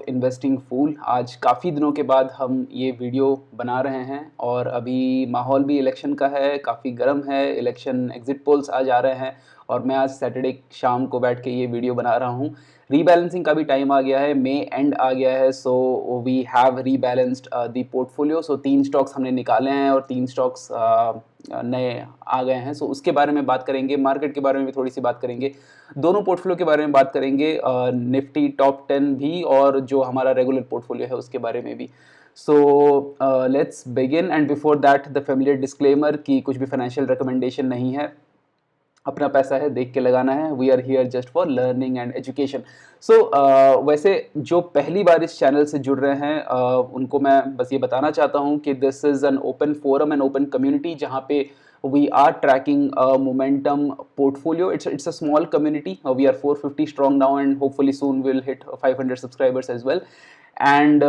Investing फूल। आज काफ़ी दिनों के बाद हम ये वीडियो बना रहे हैं और अभी माहौल भी इलेक्शन का है, काफ़ी गर्म है। इलेक्शन एग्जिट पोल्स आज आ रहे हैं और मैं आज सैटरडे शाम को बैठ के ये वीडियो बना रहा हूँ। रीबैलेंसिंग का भी टाइम आ गया है, मई एंड आ गया है, so we have rebalanced the portfolio. So 3 stocks हमने निकाले हैं और 3 स्टॉक्स नए आ गए हैं। सो उसके बारे में बात करेंगे, मार्केट के बारे में भी थोड़ी सी बात करेंगे, दोनों पोर्टफोलियो के बारे में बात करेंगे, निफ्टी टॉप 10 भी और जो हमारा रेगुलर पोर्टफोलियो है उसके बारे में भी। So let's begin and before that the familiar disclaimer कि कुछ भी फाइनेंशियल रिकमेंडेशन नहीं है, अपना पैसा है, देख के लगाना है। We are here just for learning and education. So वैसे जो पहली बार इस चैनल से जुड़ रहे हैं उनको मैं बस ये बताना चाहता हूँ कि this is an open forum and open community जहाँ पे we are tracking a momentum portfolio. It's a small community. We are 450 strong now and hopefully soon we'll hit 500 subscribers as well. And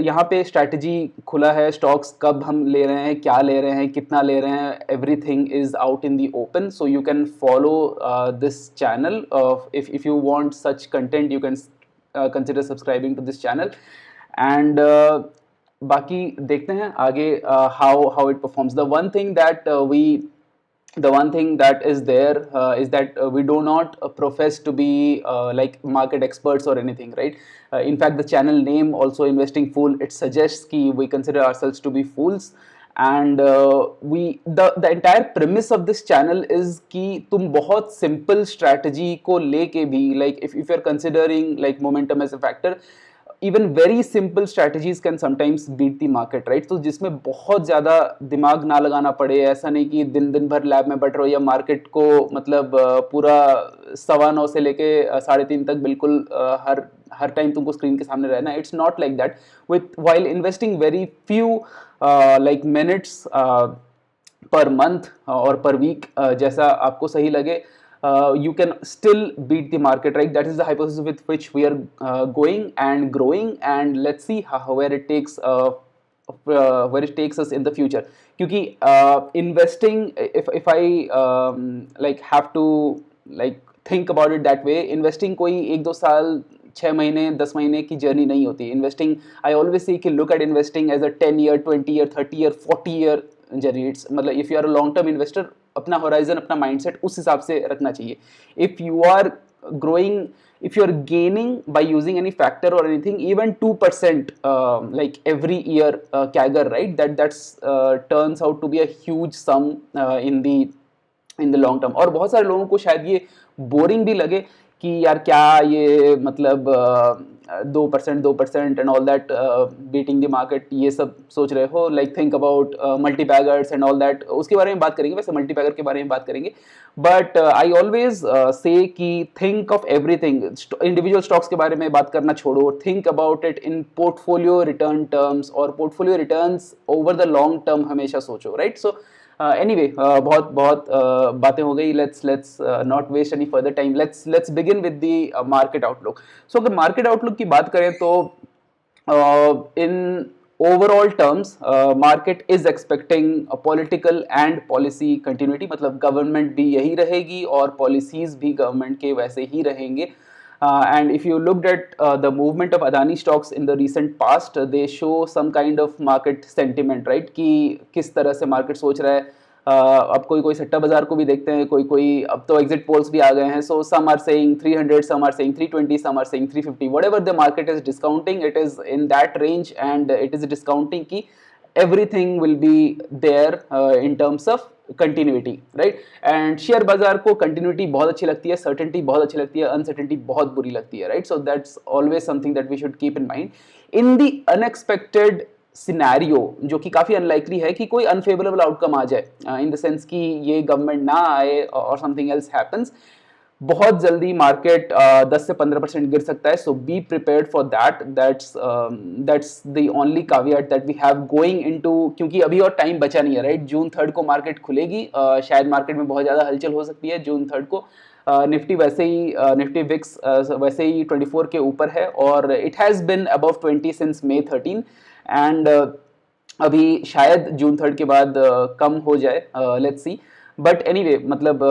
यहाँ पे strategy खुला है, stocks कब हम ले रहे हैं, क्या ले रहे हैं, कितना ले रहे हैं, everything is out in the open. So you can follow this channel. if you want such content you can consider subscribing to this channel. And बाकी देखते हैं आगे how it performs. The one thing that is there is that we do not profess to be like market experts or anything, right? In fact, the channel name also Investing Fool, it suggests ki we consider ourselves to be fools. And the entire premise of this channel is कि तुम बहुत simple strategy को लेके भी, like if you're considering like momentum as a factor, even very simple strategies can sometimes beat the market, right? तो जिसमें बहुत ज़्यादा दिमाग ना लगाना पड़े, ऐसा नहीं कि दिन दिन भर लैब में बैठ रहो या मार्केट को मतलब पूरा 9:15 से लेके 3:30 तक बिल्कुल हर टाइम तुमको स्क्रीन के सामने रहना. It's not like that. With while investing very few like minutes per month और पर वीक, जैसा आपको सही लगे, you can still beat the market, right? That is the hypothesis with which we are going and growing, and let's see where it takes us in the future. क्योंकि investing, if I like have to like think about it that way, investing कोई 1-2 साल 6 महीने 10 महीने की journey नहीं होती. Investing, आई always see कि look at investing as a 10 year 20 year 30 year 40 year journey. It's मतलब if you are a long term investor, अपना होराइजन, अपना माइंडसेट उस हिसाब से रखना चाहिए. If you are growing, if you are gaining by using any factor or anything, even 2% like every year CAGR, right, that's turns out to be a huge sum in the long term. और बहुत सारे लोगों को शायद ये boring भी लगे कि यार क्या ये मतलब 2% and all that beating the market, ये सब सोच रहे हो. Like think about multibaggers and all that, उसके बारे में बात करेंगे, वैसे मल्टीपैगर के बारे में बात करेंगे. बट आई ऑलवेज से कि think of everything. Individual stocks के बारे में बात करना छोड़ो, think about it in portfolio return terms और portfolio returns over the long term हमेशा सोचो, राइट? सो anyway, बहुत बातें हो गई. let's not waste any further time. let's begin with the market outlook. So अगर market outlook की बात करें तो in overall terms market is expecting a political and policy continuity. मतलब गवर्नमेंट भी यही रहेगी और पॉलिसीज भी गवर्नमेंट के वैसे ही रहेंगे. And if you looked at the movement of Adani stocks in the recent past, they show some kind of market sentiment, right? कि किस तरह से मार्केट सोच रहा है. अब कोई सट्टा बाजार को भी देखते हैं, कोई अब तो एग्जिट पोल्स भी आ गए हैं. So some are saying 300, some are saying 320, some are saying 350. Whatever the market is discounting, it is in that range, and it is discounting कि everything will be there in terms of continuity, right? And share बाजार को continuity बहुत अच्छी लगती है, certainty बहुत अच्छी लगती है, अनसर्टेनिटी बहुत बुरी लगती है, right? So that's always something that we should keep in mind. In the unexpected scenario, जो कि काफ़ी अनलाइकली है कि कोई अनफेवरेबल आउटकम आ जाए, इन द सेंस कि ये गवर्नमेंट ना आए और समथिंग एल्स हैपन्स, बहुत जल्दी मार्केट 10 से 15% गिर सकता है. So be prepared for that. That's the only caveat that we have going into, क्योंकि अभी और टाइम बचा नहीं है, राइट? जून 3 को मार्केट खुलेगी. शायद मार्केट में बहुत ज़्यादा हलचल हो सकती है जून 3 को. निफ्टी वैसे ही निफ्टी विक्स वैसे ही 24 के ऊपर है और it has bin above 20 since May 13. And अभी शायद जून 3 के बाद कम हो जाए, लेट्स सी. बट एनीवे मतलब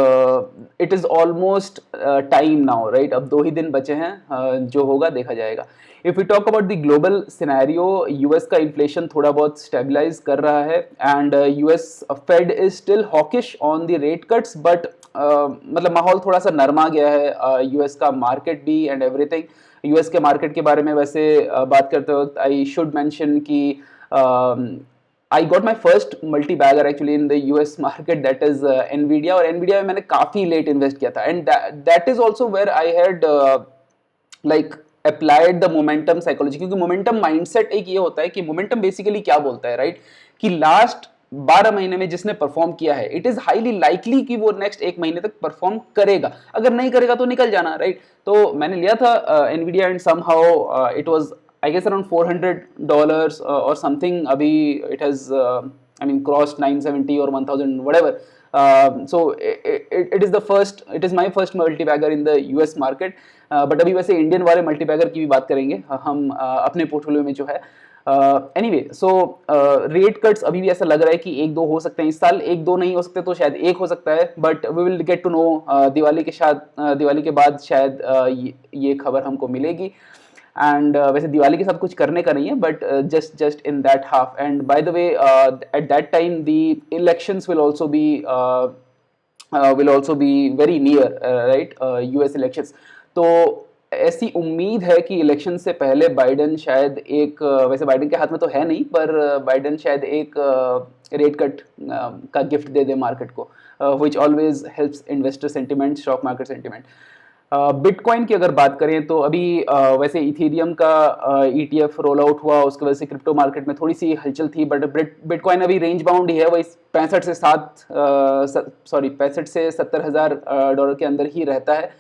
it is almost time now, right? अब 2 ही दिन बचे हैं, जो होगा देखा जाएगा। If we talk about the global scenario, US का इन्फ्लेशन थोड़ा बहुत स्टेबलाइज कर रहा है and US Fed is still hawkish on the rate cuts, but मतलब माहौल थोड़ा सा नरमा गया है यूएस का मार्केट भी एंड एवरीथिंग। यूएस के मार्केट के बारे में वैसे बात करते वक्त आई शुड मेंशन कि I got my first multi bagger actually in the US market, that is Nvidia. और एनवीडिया में मैंने काफ़ी लेट इन्वेस्ट किया था and that is also where I had like applied the momentum psychology, क्योंकि momentum mindset एक ये होता है कि मोमेंटम बेसिकली क्या बोलता है, राइट? कि लास्ट 12 महीने में जिसने परफॉर्म किया है, इट इज हाईली लाइकली कि वो नेक्स्ट 1 महीने तक परफॉर्म करेगा, अगर नहीं करेगा तो निकल जाना, राइट? तो मैंने लिया था Nvidia and somehow it was I guess around $400 और समथिंग। अभी it has I mean crossed 970 और 1000 whatever. So it is the first, it is my first multi bagger in the US market, but अभी वैसे Indian वाले multi bagger की भी बात करेंगे हम अपने पोर्टफोलियो में जो है। एनीवे सो रेट कट्स अभी भी ऐसा लग रहा है कि 1-2 हो सकते हैं इस साल, 1-2 नहीं हो सकते तो शायद 1 हो सकता है, but we will get to know Diwali के बाद शायद ये खबर हमको मिलेगी। एंड वैसे दिवाली के साथ कुछ करने का नहीं है, but just in that half. And by the way at that time the elections will also be very near, right? US elections। तो ऐसी उम्मीद है कि इलेक्शन से पहले बाइडन शायद एक वैसे बाइडन के हाथ में तो है नहीं, पर बाइडन शायद एक रेट कट का गिफ्ट दे दे मार्केट को, which always helps investor sentiment, stock market sentiment. Bitcoin की अगर बात करें तो अभी वैसे इथेरियम का ETF रोल आउट हुआ, उसकी वजह से क्रिप्टो मार्केट में थोड़ी सी हलचल थी, बट बिटकॉइन अभी रेंज बाउंड ही है, वही 65 से 70 हज़ार डॉलर के अंदर ही रहता है।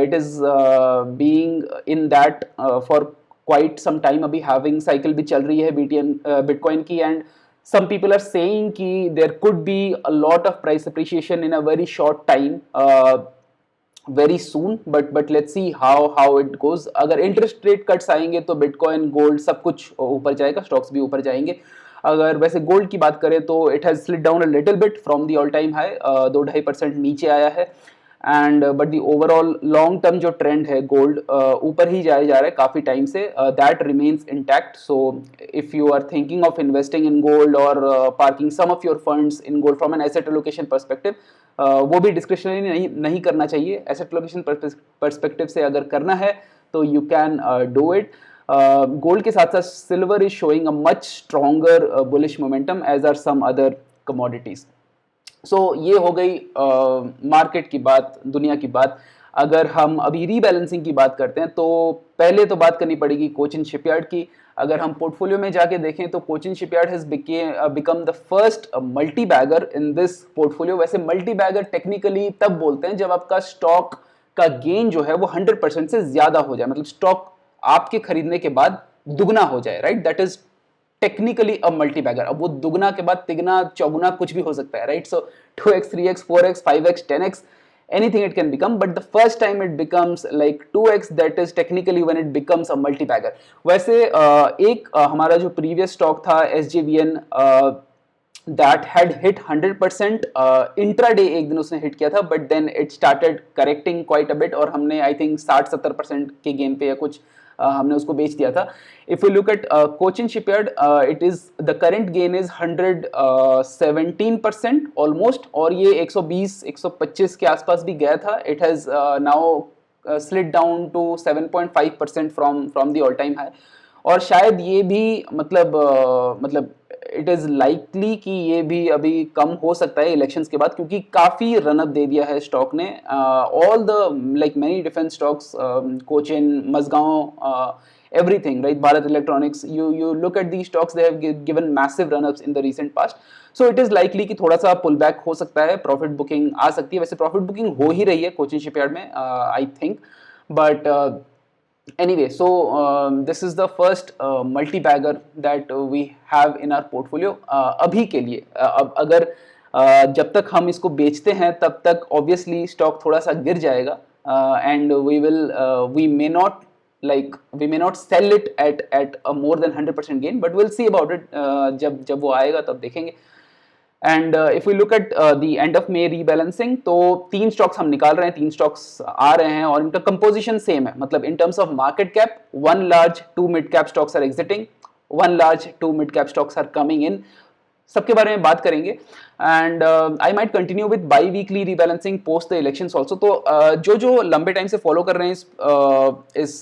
It is being in that for quite some time. अभी हैविंग साइकिल भी चल रही है बिटकॉइन की, and some people are saying कि there could be a lot of price appreciation in a very short time, very soon, but let's see how it goes. अगर interest rate cuts आएंगे तो bitcoin, gold सब कुछ ऊपर जाएगा, stocks भी ऊपर जाएंगे। अगर वैसे गोल्ड की बात करें तो it has slid down a little bit from the all time high, 2-2.5% नीचे आया है। And but the overall long term जो ट्रेंड है गोल्ड ऊपर ही जाया जा रहा है काफ़ी टाइम से, that remains intact. So if you are thinking of investing in gold और parking some of your funds in gold from an asset allocation perspective, वो भी डिस्क्रिप्शनरी नहीं करना चाहिए। एसेट एलोकेशन परस्पेक्टिव से अगर करना है तो you can do it. Gold के साथ साथ silver is showing a much stronger bullish momentum as are some other commodities. So ये हो गई मार्केट की बात, दुनिया की बात। अगर हम अभी रीबैलेंसिंग की बात करते हैं तो पहले तो बात करनी पड़ेगी कोचिन शिपयार्ड की। अगर हम पोर्टफोलियो में जाके देखें तो Cochin shipyard has become the first multi bagger in this portfolio. वैसे मल्टी बैगर टेक्निकली तब बोलते हैं जब आपका स्टॉक का गेन जो है वो 100% से ज्यादा हो जाए, मतलब स्टॉक आपके खरीदने के बाद दुगना हो जाए, right? That is technically a multi bagger. अब वो दुगना के बाद तिगना चौगुना कुछ भी हो सकता है, right? So 2x 3x 4x 5x 10x anything it can become, but the first time it becomes like 2x, that is technically when it becomes a multi bagger। वैसे एक हमारा जो प्रीवियस स्टॉक था SJVN, that had hit 100%, intraday एक दिन उसने hit किया था, but then it started correcting quite a bit और हमने आई थिंक 60-70% के गेन पे या कुछ हमने उसको बेच दिया था। If you look at Cochin shipyard, it is the current gain is 117% almost, और ये 120-125 के आसपास भी गया था। It has now slid down to 7.5% from the all time high, और शायद ये भी मतलब इट इज़ लाइकली कि ये भी अभी कम हो सकता है इलेक्शंस के बाद, क्योंकि काफ़ी रनअप दे दिया है स्टॉक ने। All the like many defence stocks, Cochin, Mazagon, everything, right? Bharat Electronics, you look at these stocks, they have given massive run-ups in the recent past, so it is likely कि थोड़ा सा pull back हो सकता है, profit booking आ सकती है। वैसे profit booking हो ही रही है कोचिन शिपयार्ड में, I think, but anyway, so this is the first multi-bagger that we have in our portfolio अभी के लिए। अब अगर जब तक हम इसको बेचते हैं तब तक obviously स्टॉक थोड़ा सा गिर जाएगा, and we may not sell it at a more than 100% gain, but we'll see about it। जब वो आएगा तब देखेंगे। And if we look at the end of May rebalancing, तो 3 स्टॉक्स हम निकाल रहे हैं, 3 स्टॉक्स आ रहे हैं और इनका कंपोजिशन सेम है, मतलब in terms of market cap 1 large 2 mid cap stocks are exiting, 1 large 2 mid cap stocks are coming in, सबके बारे में बात करेंगे। And I might continue with biweekly rebalancing post the elections also. तो जो लंबे टाइम से follow कर रहे हैं इस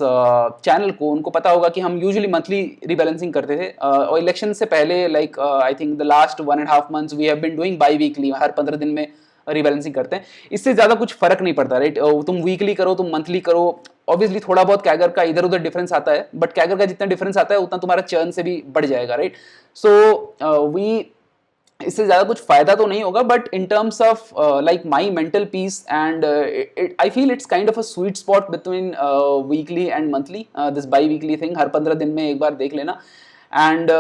चैनल को, उनको पता होगा कि हम यूजुअली मंथली रीबैलेंसिंग करते थे और इलेक्शन से पहले like I think the last 1.5 months we have been doing biweekly, हर 15 दिन में रीबैलेंसिंग करते हैं। इससे ज्यादा कुछ फर्क नहीं पड़ता, राइट? तुम वीकली करो, तुम मंथली करो, ऑब्वियसली थोड़ा बहुत कैगर का इधर उधर डिफरेंस आता है, बट कैगर का जितना डिफरेंस आता है उतना तुम्हारा चर्न से भी बढ़ जाएगा, राइट? सो वी इससे ज्यादा कुछ फायदा तो नहीं होगा, but in terms of like my mental peace and I feel it's kind of a sweet spot between weekly and monthly, this biweekly thing, हर 15 दिन में एक बार देख लेना। And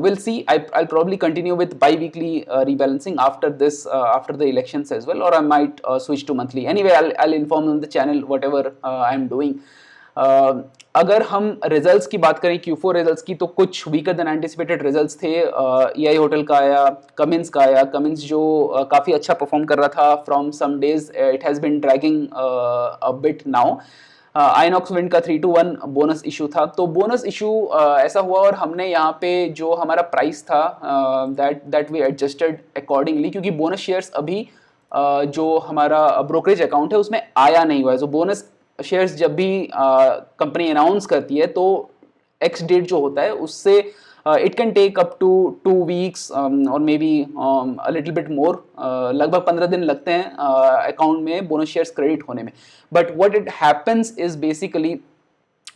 we'll see. I'll probably continue with bi-weekly rebalancing after this, after the elections as well, or I might switch to monthly. Anyway, I'll inform on the channel whatever I'm doing. अगर हम results की बात करें, Q4 results की, तो कुछ weaker then anticipated results थे। EI hotel का आया, कमिंस का आया, कमिंस जो काफ़ी अच्छा परफॉर्म कर रहा था from some days, it has been dragging a bit now. Inox Wind का 3-1 बोनस इशू था, तो बोनस इशू ऐसा हुआ और हमने यहाँ पे जो हमारा प्राइस था दैट वी एडजस्टेड अकॉर्डिंगली, क्योंकि बोनस शेयर्स अभी जो हमारा ब्रोकरेज अकाउंट है उसमें आया नहीं हुआ है। जो बोनस शेयर्स जब भी कंपनी अनाउंस करती है तो एक्स डेट जो होता है उससे it can take up to 2 weeks और maybe a little bit more, लगभग 15 दिन लगते हैं अकाउंट में बोनस शेयर्स क्रेडिट होने में। But what it happens is basically,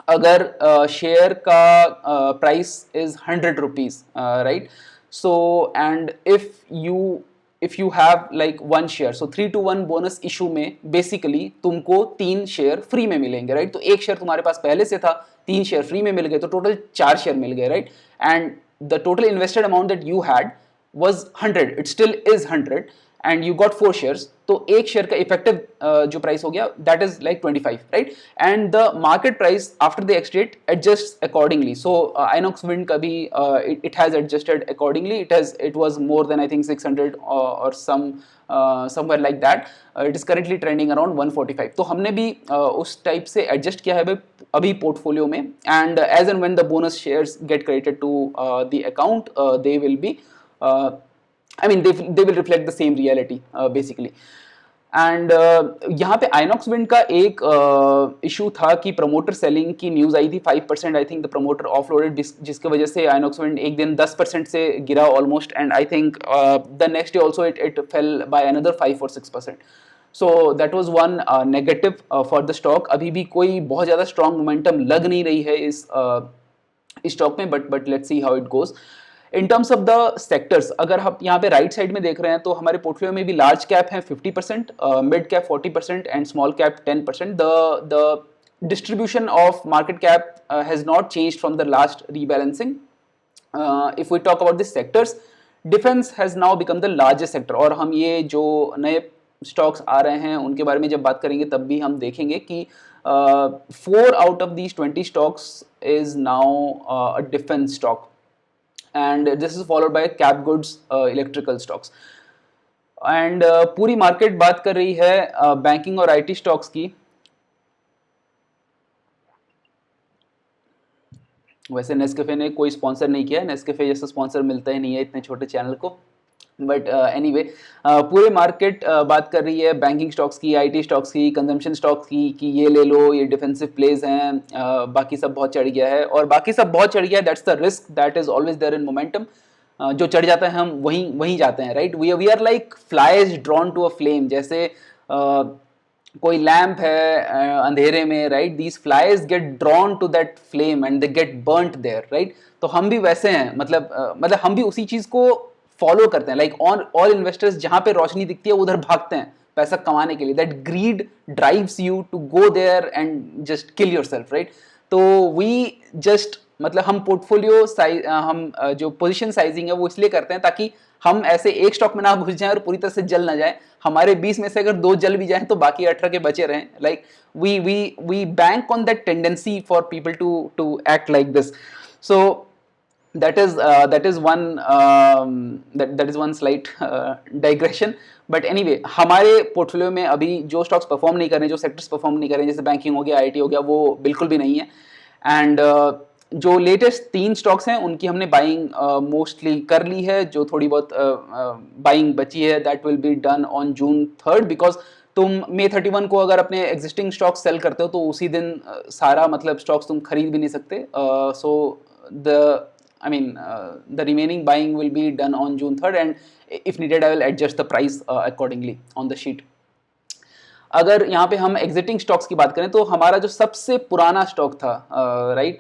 अगर शेयर का price is 100 rupees, right? So and if you have like 1 share, so 3-1 bonus issue में बेसिकली तुमको 3 शेयर फ्री में मिलेंगे, राइट? तो एक शेयर तुम्हारे पास पहले से था, 3 शेयर फ्री में मिल गए, तो टोटल 4 शेयर मिल गए, right? And the total invested amount that you had was 100, it still is 100 and you got 4 shares, तो एक शेयर का इफेक्टिव जो प्राइस हो गया that is like 25, right? and the market price after the ex date adjusts accordingly. So Inox Wind का भी it has adjusted accordingly, it was more than I think 600 or somewhere like that. It is currently trending around 145, तो हमने भी उस type से adjust किया है अभी पोर्टफोलियो में, and as and when the bonus shares get credited to the account, they will be I mean they will reflect the same reality basically. And यहाँ पे आइनॉक्स विंड का एक इशू था कि प्रमोटर सेलिंग की न्यूज़ आई थी 5%, आई थिंक द प्रमोटर ऑफलोडेड, जिसकी वजह से आइनॉक्स विंड एक दिन 10% से गिरा almost, and I think the next day also it fail by another 5 or 6%. So that was one negative for the stock. अभी भी कोई बहुत ज़्यादा स्ट्रॉन्ग मोमेंटम लग नहीं रही है इस स्टॉक में, but let's see how it goes. In terms of the sectors, अगर हम यहाँ पे राइट साइड में देख रहे हैं तो हमारे पोर्टफोलियो में भी लार्ज कैप है 50%, mid cap 40% and small cap 10%. The distribution of market cap has not changed from the last rebalancing. If we talk about this sectors, defence has now become the largest sector, और हम ये जो नए stocks आ रहे हैं उनके बारे में जब बात करेंगे तब भी हम देखेंगे कि 4 out of these 20 stocks is now a defense stock, and this is followed by cap goods, electrical stocks. and पूरी मार्केट बात कर रही है बैंकिंग और आईटी स्टॉक्स की. वैसे नेस्कैफे ने कोई स्पॉन्सर नहीं किया है, नेस्कैफे जैसा स्पॉन्सर मिलता ही नहीं है इतने छोटे चैनल को, बट एनीवे पूरे मार्केट बात कर रही है बैंकिंग स्टॉक्स की, आईटी स्टॉक्स की, कंजम्पशन स्टॉक्स की, कि ये ले लो, ये डिफेंसिव प्लेज हैं, बाकी सब बहुत चढ़ गया है, और बाकी सब बहुत चढ़ गया है, that's the risk that is always there in momentum. जो चढ़ जाता है हम वहीं जाते हैं, right? We are like flies drawn to a flame, जैसे कोई लैम्प है अंधेरे में, right? These flies get drawn to that flame and they get burnt there, right? तो हम भी वैसे हैं, मतलब हम भी उसी चीज़ को फॉलो करते हैं. लाइक ऑल इन्वेस्टर्स जहां पे रोशनी दिखती है उधर भागते हैं पैसा कमाने के लिए. That greed drives you to go there and just kill yourself, right? तो वी जस्ट मतलब हम पोर्टफोलियो साइज, हम जो पोजीशन साइजिंग है वो इसलिए करते हैं ताकि हम ऐसे एक स्टॉक में ना घुस जाएं और पूरी तरह से जल ना जाए. हमारे 20 में से अगर 2 जल भी जाएं तो बाकी 18 के बचे रहें. Like we bank on that tendency for people to act like this. So that is one that is one slight digression. But anyway हमारे पोर्टफोलियो में अभी जो स्टॉक्स परफॉर्म नहीं कर रहे हैं, जो सेक्टर्स परफॉर्म नहीं कर रहे हैं, जैसे बैंकिंग हो गया, आईटी हो गया, वो बिल्कुल भी नहीं है. एंड जो लेटेस्ट 3 स्टॉक्स हैं उनकी हमने बाइंग मोस्टली कर ली है. जो थोड़ी बहुत बाइंग बची है that will be done on June 3rd, because तुम May 31 को अगर अपने एग्जिस्टिंग स्टॉक्स सेल करते हो तो उसी दिन सारा मतलब स्टॉक्स तुम खरीद भी नहीं सकते. सो the remaining buying will be done on June 3rd, and if needed I will adjust the price accordingly on the sheet. अगर यहाँ पे हम एग्जिटिंग स्टॉक्स की बात करें तो हमारा जो सबसे पुराना स्टॉक था, राइट,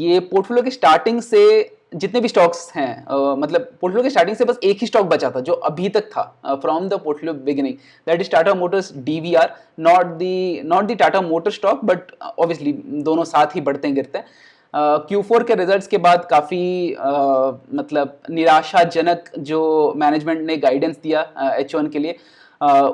ये पोर्टफोलियो के स्टार्टिंग से जितने भी स्टॉक्स हैं, मतलब पोर्टफोलियो के स्टार्टिंग से बस एक ही स्टॉक बचा था जो अभी तक था from the portfolio beginning, that is Tata Motors DVR. Not the Tata motor stock, but obviously दोनों साथ ही बढ़ते हैं गिरते हैं. Q4 के रिजल्ट्स के बाद काफ़ी मतलब निराशाजनक जो मैनेजमेंट ने गाइडेंस दिया H1 के लिए,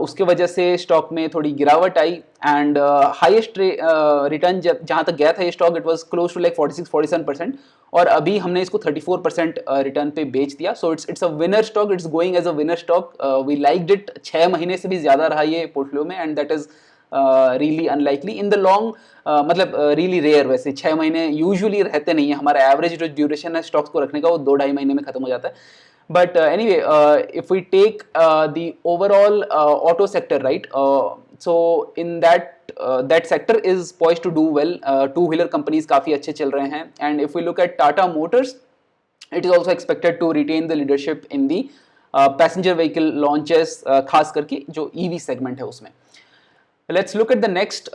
उसके वजह से स्टॉक में थोड़ी गिरावट आई. एंड हाईएस्ट रिटर्न जहाँ तक गया था ये stock, it was close to like 46-47%, और अभी हमने इसको 34% रिटर्न पे बेच दिया. So it's a winner stock, it's going as a winner stock. We liked it. 6 महीने से भी ज़्यादा रहा ये पोर्टफोलियो में, and that is really unlikely in the long, मतलब रियली रेयर. वैसे 6 महीने यूजुअली रहते नहीं है. हमारा एवरेज जो ड्यूरेशन है स्टॉक्स को रखने का वो 2-2.5 महीने में खत्म हो जाता है. But anyway if we take the overall auto sector, right, so in that sector is poised to do well. Two-wheeler companies काफ़ी अच्छे चल रहे हैं. And if we look at Tata Motors, it is also expected to retain the leadership in the passenger vehicle launches, खास करके जो EV segment है उसमें. Let's look at the next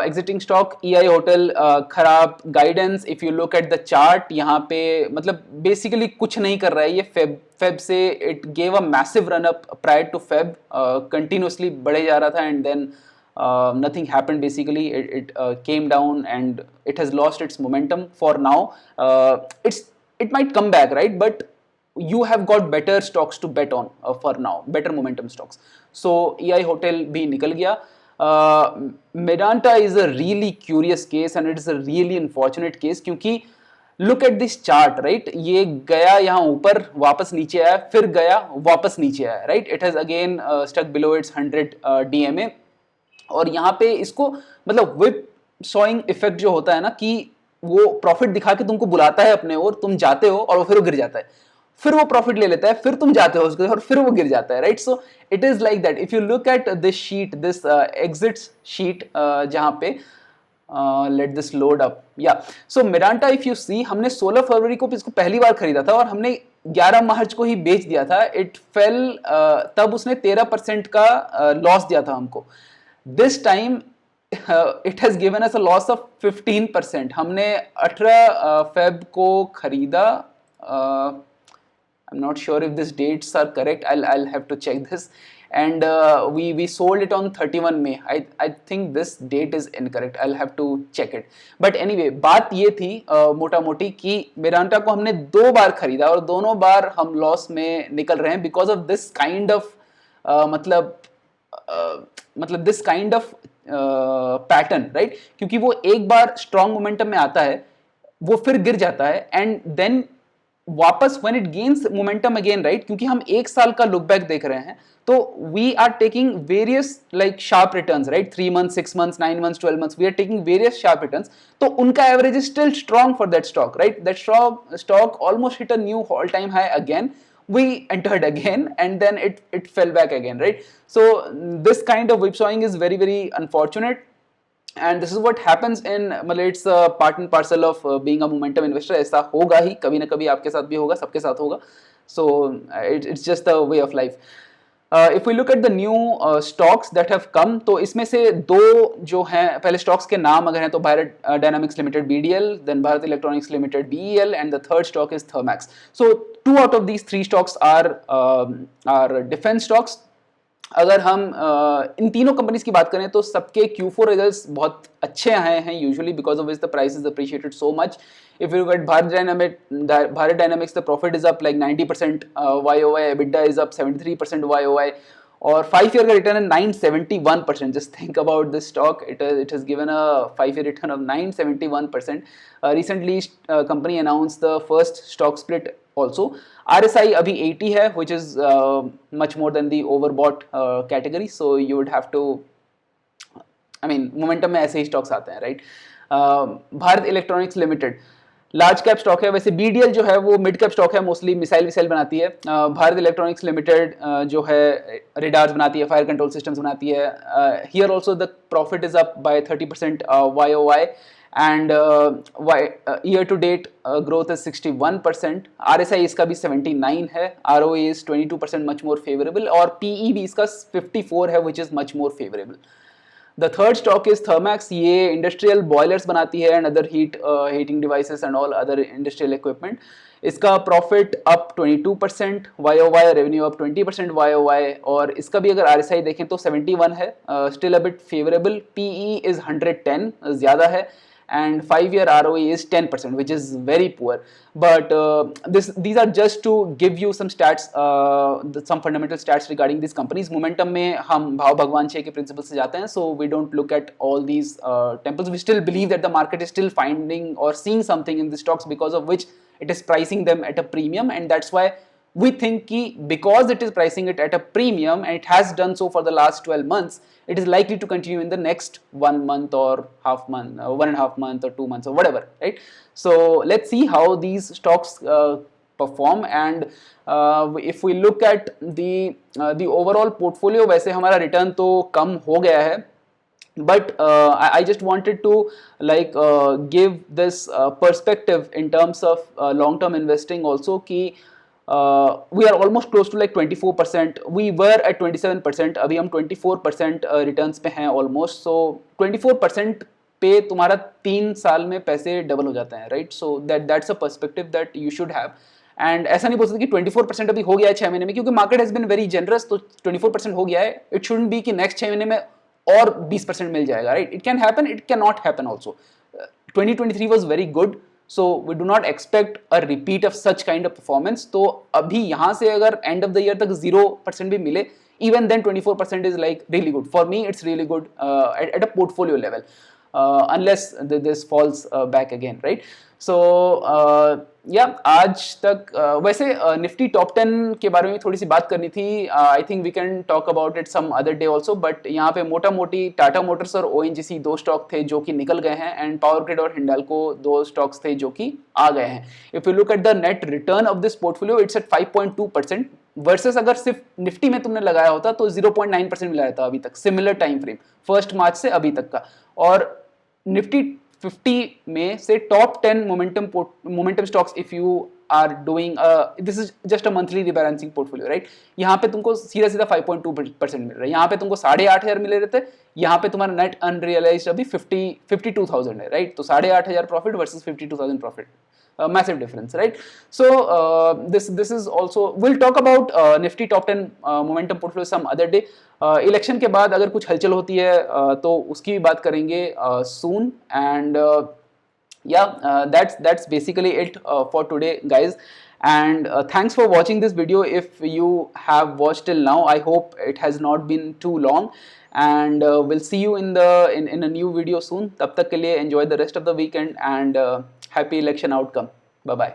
exiting stock, EI Hotel. खराब guidance. If you look at the chart, यहाँ पे मतलब basically कुछ नहीं कर रहा है ये. फेब से it gave a massive run up prior to Feb, continuously बढ़े जा रहा था, and then nothing happened. Basically it came down and it has lost its momentum for now. It might come back, right, but you have got better stocks to bet on for now, better momentum stocks. So EI Hotel भी निकल गया. Medanta is a really curious case and it is a really unfortunate case, क्योंकि look at this chart, right, ये गया यहाँ ऊपर, वापस नीचे आया, फिर गया, वापस नीचे आया, right, it has again stuck below its 100 DMA. और यहाँ पे इसको मतलब विप सॉइंग इफेक्ट जो होता है ना, कि वो प्रॉफिट दिखा के तुमको बुलाता है अपने ओर, तुम जाते हो और फिर वो गिर जाता है, फिर वो प्रॉफिट ले लेता है, फिर तुम जाते हो उसको और फिर वो गिर जाता है, right. So it is like that. If you look at this sheet, this exit sheet, जहाँ पे लेट दिस लोड अप, या सो मेडांटा, इफ यू सी, हमने 16 फरवरी को इसको पहली बार खरीदा था और हमने 11 मार्च को ही बेच दिया था. इट फेल, तब उसने 13% का लॉस दिया था हमको. This time it has given us a loss of 15%. हमने 18 Feb को खरीदा. I'm not sure if these dates are correct. I'll have to check this. And we sold it on 31 May. I think this date is incorrect. I'll have to check it. But anyway, बात ये थी मोटा मोटी कि मेरांटा को हमने 2 बार खरीदा और दोनों बार हम लॉस में निकल रहे हैं because of this kind of मतलब this kind of pattern, right. क्योंकि वो एक बार स्ट्रॉन्ग मोमेंटम में आता है, वो फिर गिर जाता है, एंड देन वापस when it gains momentum again, right. क्योंकि हम 1 साल का लुक बैक देख रहे हैं, तो we are taking various like sharp returns, right. 3 months, 6 months, 9 months, 12 months, we are taking various sharp returns. तो उनका average is still strong for that stock, right. That stock almost hit a new all time high again. We entered again and then it fell back again, right. So this kind of whipsawing is very very unfortunate, and this is what happens in, मतलब it's part and parcel of being a momentum investor. ऐसा होगा ही, कभी ना कभी आपके साथ भी होगा, सबके साथ होगा. So it's just a way of life. If we look at the new stocks that have come, तो इसमें से 2 जो हैं, पहले स्टॉक्स के नाम अगर हैं तो Bharat dynamics limited BDL, then Bharat electronics limited BEL, and the third stock is Thermax. So 2 out of these 3 stocks are defense stocks. अगर हम इन तीनों कंपनीज की बात करें तो सबके Q4 रिजल्ट्स बहुत अच्छे आए हैं usually, because of which the price is appreciated so much. If you look at Bharat Dynamics, the profit is up like 90% YOY, EBITDA is up 73% YOY. और 5 ईयर का रिटर्न है 971%. Just think about this stock. It has given a 5 year return of 971%. Recently company announce the first stock split also. RSI अभी 80 है, which is much more than the overbought category. So you would have to, I mean, momentum में ऐसे ही stocks आते हैं, right. Bharat electronics limited large cap stock है. वैसे BDL जो है वो मिड कैप स्टॉक है, मोस्टली मिसाइल विसाइल बनाती है. भारत इलेक्ट्रॉनिक्स लिमिटेड जो है रेडार्स बनाती है, फायर कंट्रोल सिस्टम्स बनाती है. Here also the profit is up by 30% YOY. And year to date growth is 61%. RSI इसका भी 79 है. ROE is 22%, much more favorable. और PE भी इसका 54 है, which is much more favorable. The third stock is Thermax. ये industrial boilers बनाती है and other heating devices and all other industrial equipment. इसका profit up 22% YOY, revenue up 20% YOY. और इसका भी अगर RSI देखें तो 71 है, still a bit favourable. PE is 110, ज़्यादा है. And 5-year ROE is 10%, which is very poor. But these are just to give you some stats, some fundamental stats regarding these companies. Momentum में हम भाव भगवान 6 के principles से जाते हैं, so we don't look at all these temples. We still believe that the market is still finding or seeing something in the stocks, because of which it is pricing them at a premium, and that's why we think कि because it is pricing it at a premium and it has done so for the last 12 months, it is likely to continue in the next 1 month or half month, 1.5 month or 2 months or whatever, right? So let's see how these stocks perform. And if we look at the overall portfolio, वैसे हमारा return तो कम हो गया है. But I just wanted to like give this perspective in terms of long-term investing also कि we are almost close to like 24%. We were at 27%. अभी हम 24% returns पे हैं almost. So 24% पे तुम्हारा 3 साल में पैसे डबल हो जाते हैं, right? So that's a perspective that you should have. And ऐसा नहीं बोल सकते कि 24% अभी हो गया है 6 महीने में, क्योंकि market has been very generous. तो 24% हो गया है. इट शुडंट बी कि नेक्स्ट 6 महीने में और 20% मिल जाएगा, right? It can happen, it can not happen also. 2023 was very good. So we do not expect a repeat of such kind of performance. तो अभी यहाँ से अगर end of the year तक 0% भी मिले, even then 24% is like really good. For me, it's really good at a portfolio level, unless this falls back again, right? So yeah, आज तक वैसे निफ्टी टॉप 10 के बारे में थोड़ी सी बात करनी थी. I think we can talk about it some other day also. But यहाँ पे मोटा मोटी टाटा मोटर्स और ONGC 2 स्टॉक थे जो कि निकल गए हैं, एंड पावर ग्रिड और हिंडाल्को 2 स्टॉक्स थे जो कि आ गए हैं. If you look at the net return of this portfolio, it's at 5.2%. Versus अगर सिर्फ निफ्टी में तुमने लगाया होता तो 0.9% मिला रहता अभी तक, सिमिलर टाइम फ्रेम 1 मार्च से अभी तक का. और निफ्टी 50 में से top 10 momentum stocks, if you are doing this is just a monthly rebalancing portfolio, right? यहाँ पे तुमको सीधा सीधा 5.2% मिल रहा है. यहाँ पे तुमको 8,500 मिले रहते, यहाँ पे तुम्हारा नेट अनरियलाइज्ड अभी 52,000 है, राइट? तो 8,500 profit versus 52,000 profit. Massive difference, right? So this is also, we'll talk about Nifty top 10 momentum portfolio some other day. Election के बाद अगर कुछ हलचल होती है तो उसकी भी बात करेंगे soon. And yeah, that's basically it for today, guys. And thanks for watching this video. If you have watched till now, I hope it has not been too long. And we'll see you in a new video soon. तब तक के लिए enjoy the rest of the weekend and happy election outcome. Bye bye.